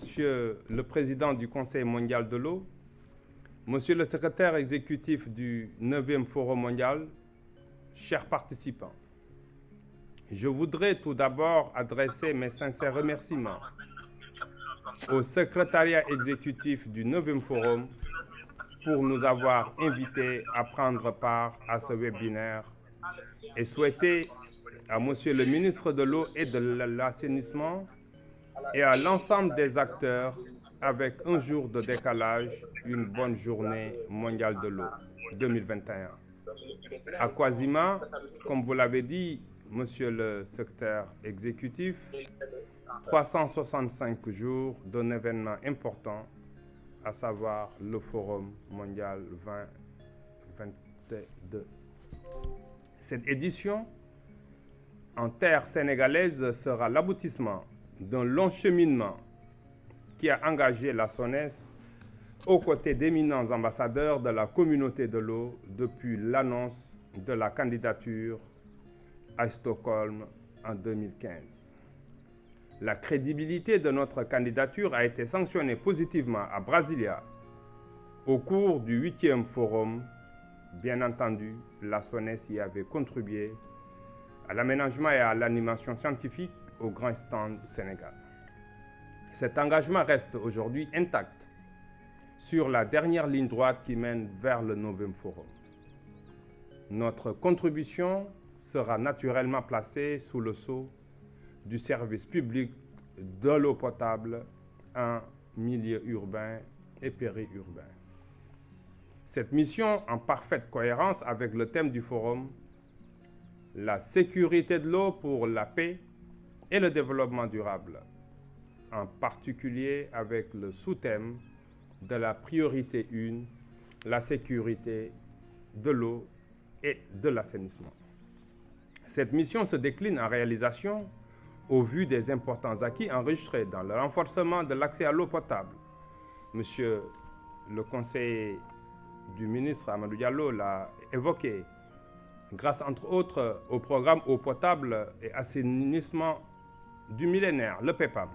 Monsieur le Président du Conseil mondial de l'eau, Monsieur le Secrétaire exécutif du 9e Forum mondial, chers participants, je voudrais tout d'abord adresser mes sincères remerciements au secrétariat exécutif du 9e Forum pour nous avoir invités à prendre part à ce webinaire et souhaiter à Monsieur le ministre de l'Eau et de l'Assainissement et à l'ensemble des acteurs, avec un jour de décalage, une bonne journée mondiale de l'eau 2021. À Kwazima, comme vous l'avez dit, Monsieur le secrétaire exécutif, 365 jours d'un événement important, à savoir le Forum mondial 2022. Cette édition, en terre sénégalaise, sera l'aboutissement d'un long cheminement qui a engagé la SONES aux côtés d'éminents ambassadeurs de la communauté de l'eau depuis l'annonce de la candidature à Stockholm en 2015. La crédibilité de notre candidature a été sanctionnée positivement à Brasilia au cours du 8e forum. Bien entendu, la SONES y avait contribué à l'aménagement et à l'animation scientifique au Grand Stand Sénégal. Cet engagement reste aujourd'hui intact sur la dernière ligne droite qui mène vers le 9e forum. Notre contribution sera naturellement placée sous le sceau du service public de l'eau potable en milieu urbain et périurbain. Cette mission, en parfaite cohérence avec le thème du forum, la sécurité de l'eau pour la paix et le développement durable, en particulier avec le sous-thème de la priorité 1, la sécurité de l'eau et de l'assainissement. Cette mission se décline en réalisation au vu des importants acquis enregistrés dans le renforcement de l'accès à l'eau potable. Monsieur le conseiller du ministre Amadou Diallo l'a évoqué, grâce entre autres au programme eau potable et assainissement du millénaire, le PEPAM.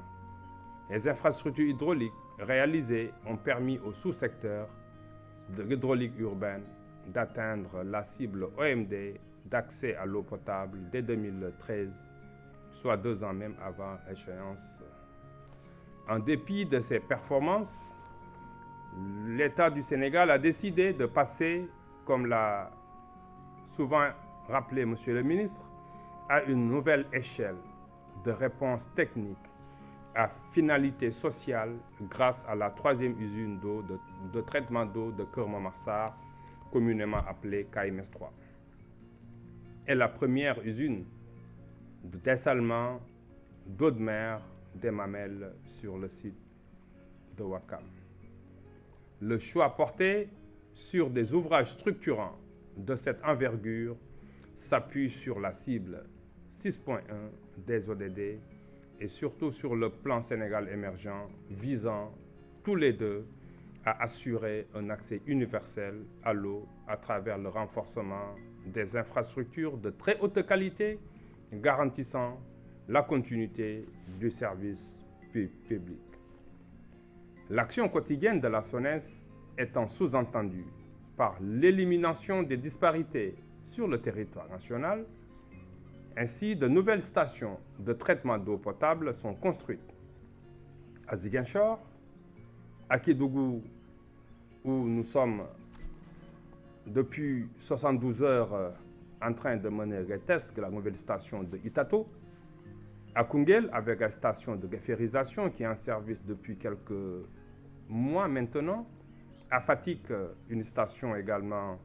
Les infrastructures hydrauliques réalisées ont permis au sous-secteur de l'hydraulique urbaine d'atteindre la cible OMD d'accès à l'eau potable dès 2013, soit 2 ans même avant l'échéance. En dépit de ces performances, l'État du Sénégal a décidé de passer, comme l'a souvent rappelé Monsieur le ministre, à une nouvelle échelle de réponse technique à finalité sociale grâce à la 3e usine d'eau de traitement d'eau de Keur Momar-Sarr, communément appelée KMS 3, et la première usine de dessalement d'eau de mer des Mamelles sur le site de Ouakam. Le choix porté sur des ouvrages structurants de cette envergure s'appuie sur la cible 6.1 des ODD et surtout sur le plan Sénégal émergent visant tous les deux à assurer un accès universel à l'eau à travers le renforcement des infrastructures de très haute qualité garantissant la continuité du service public. L'action quotidienne de la SONES étant sous-entendue par l'élimination des disparités sur le territoire national, ainsi, de nouvelles stations de traitement d'eau potable sont construites à Ziguinchor, à Kédougou, où nous sommes depuis 72 heures en train de mener les tests de la nouvelle station de Itato, à Koungheul, avec la station de déferrisation qui est en service depuis quelques mois maintenant, à Fatick, une station également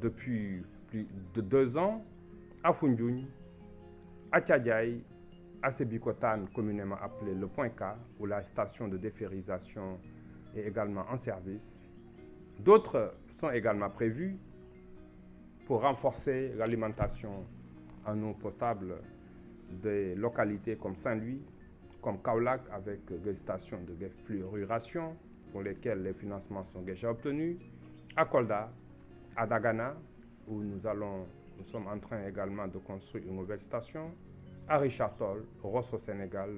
depuis plus de 2 ans, à Foundiougne, à Tchadiaï, à Sébikotane, communément appelé le Point K, où la station de déferrisation est également en service. D'autres sont également prévus pour renforcer l'alimentation en eau potable des localités comme Saint-Louis, comme Kaolack, avec des stations de défluoration pour lesquelles les financements sont déjà obtenus, à Kolda, à Dagana, où nous sommes en train également de construire une nouvelle station, à Richard Toll, Rosso au Sénégal,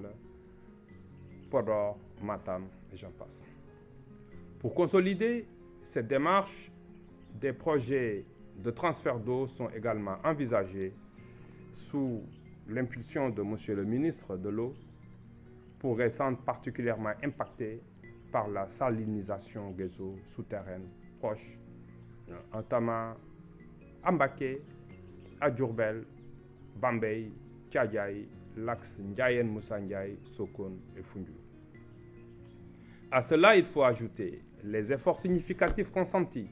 Podor, Matam et j'en passe. Pour consolider cette démarche, des projets de transfert d'eau sont également envisagés sous l'impulsion de M. le ministre de l'eau pour les centres particulièrement impactés par la salinisation des eaux souterraines proches, notamment à Mbacké, à Diourbel, Bambey, Thiadiaye, l'axe Ndiayène Moussa Ndiaye, Sokone et Foundiougne. À cela, il faut ajouter les efforts significatifs consentis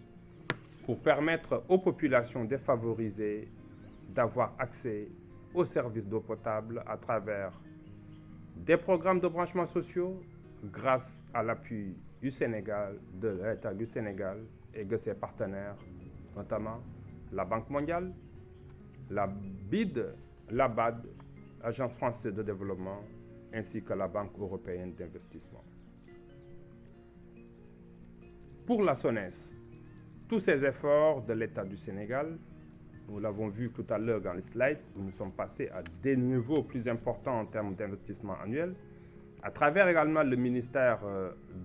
pour permettre aux populations défavorisées d'avoir accès aux services d'eau potable à travers des programmes de branchements sociaux grâce à l'appui du Sénégal, de l'État du Sénégal et de ses partenaires, notamment la Banque mondiale, la BID, la BAD, l'Agence française de développement, ainsi que la Banque européenne d'investissement. Pour la SONES, tous ces efforts de l'État du Sénégal, nous l'avons vu tout à l'heure dans les slides, où nous sommes passés à des niveaux plus importants en termes d'investissement annuel, à travers également le ministère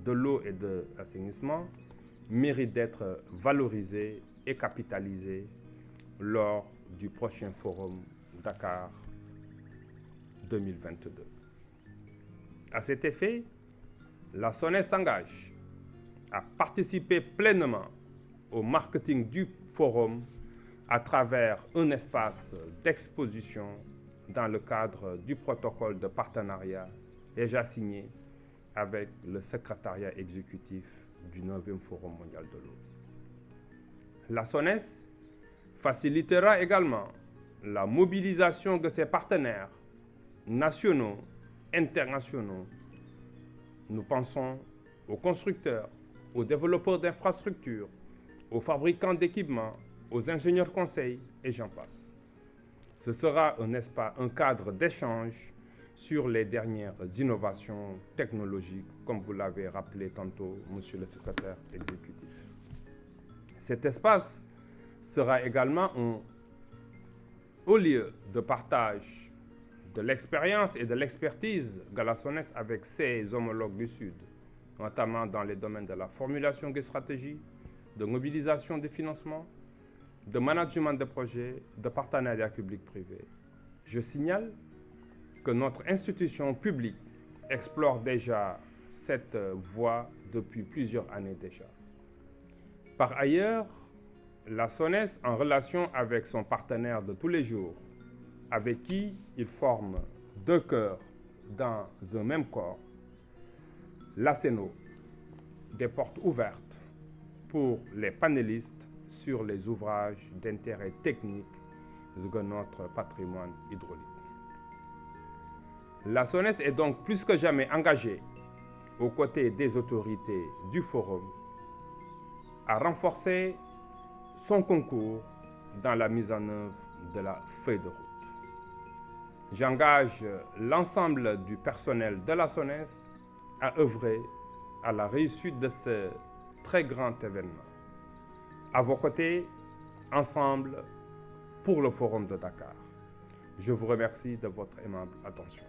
de l'eau et de l'assainissement, méritent d'être valorisés et capitalisés lors du prochain forum Dakar 2022. À cet effet, la SONES s'engage à participer pleinement au marketing du forum à travers un espace d'exposition dans le cadre du protocole de partenariat déjà signé avec le secrétariat exécutif du 9e Forum mondial de l'eau. La SONES facilitera également la mobilisation de ses partenaires nationaux, internationaux. Nous pensons aux constructeurs, aux développeurs d'infrastructures, aux fabricants d'équipements, aux ingénieurs conseils et j'en passe. Ce sera, n'est-ce pas, un cadre d'échange sur les dernières innovations technologiques, comme vous l'avez rappelé tantôt, monsieur le secrétaire exécutif. Cet espace sera également un haut lieu de partage de l'expérience et de l'expertise de la SONES avec ses homologues du Sud, notamment dans les domaines de la formulation des stratégies, de mobilisation des financements, de management de projets, de partenariat public-privé. Je signale que notre institution publique explore déjà cette voie depuis plusieurs années déjà. Par ailleurs, la SONES, en relation avec son partenaire de tous les jours, avec qui il forme deux cœurs dans un même corps, l'ASENO, des portes ouvertes pour les panélistes sur les ouvrages d'intérêt technique de notre patrimoine hydraulique. La SONES est donc plus que jamais engagée aux côtés des autorités du Forum à renforcer son concours dans la mise en œuvre de la feuille de route. J'engage l'ensemble du personnel de la SONES à œuvrer à la réussite de ce très grand événement. À vos côtés, ensemble, pour le Forum de Dakar. Je vous remercie de votre aimable attention.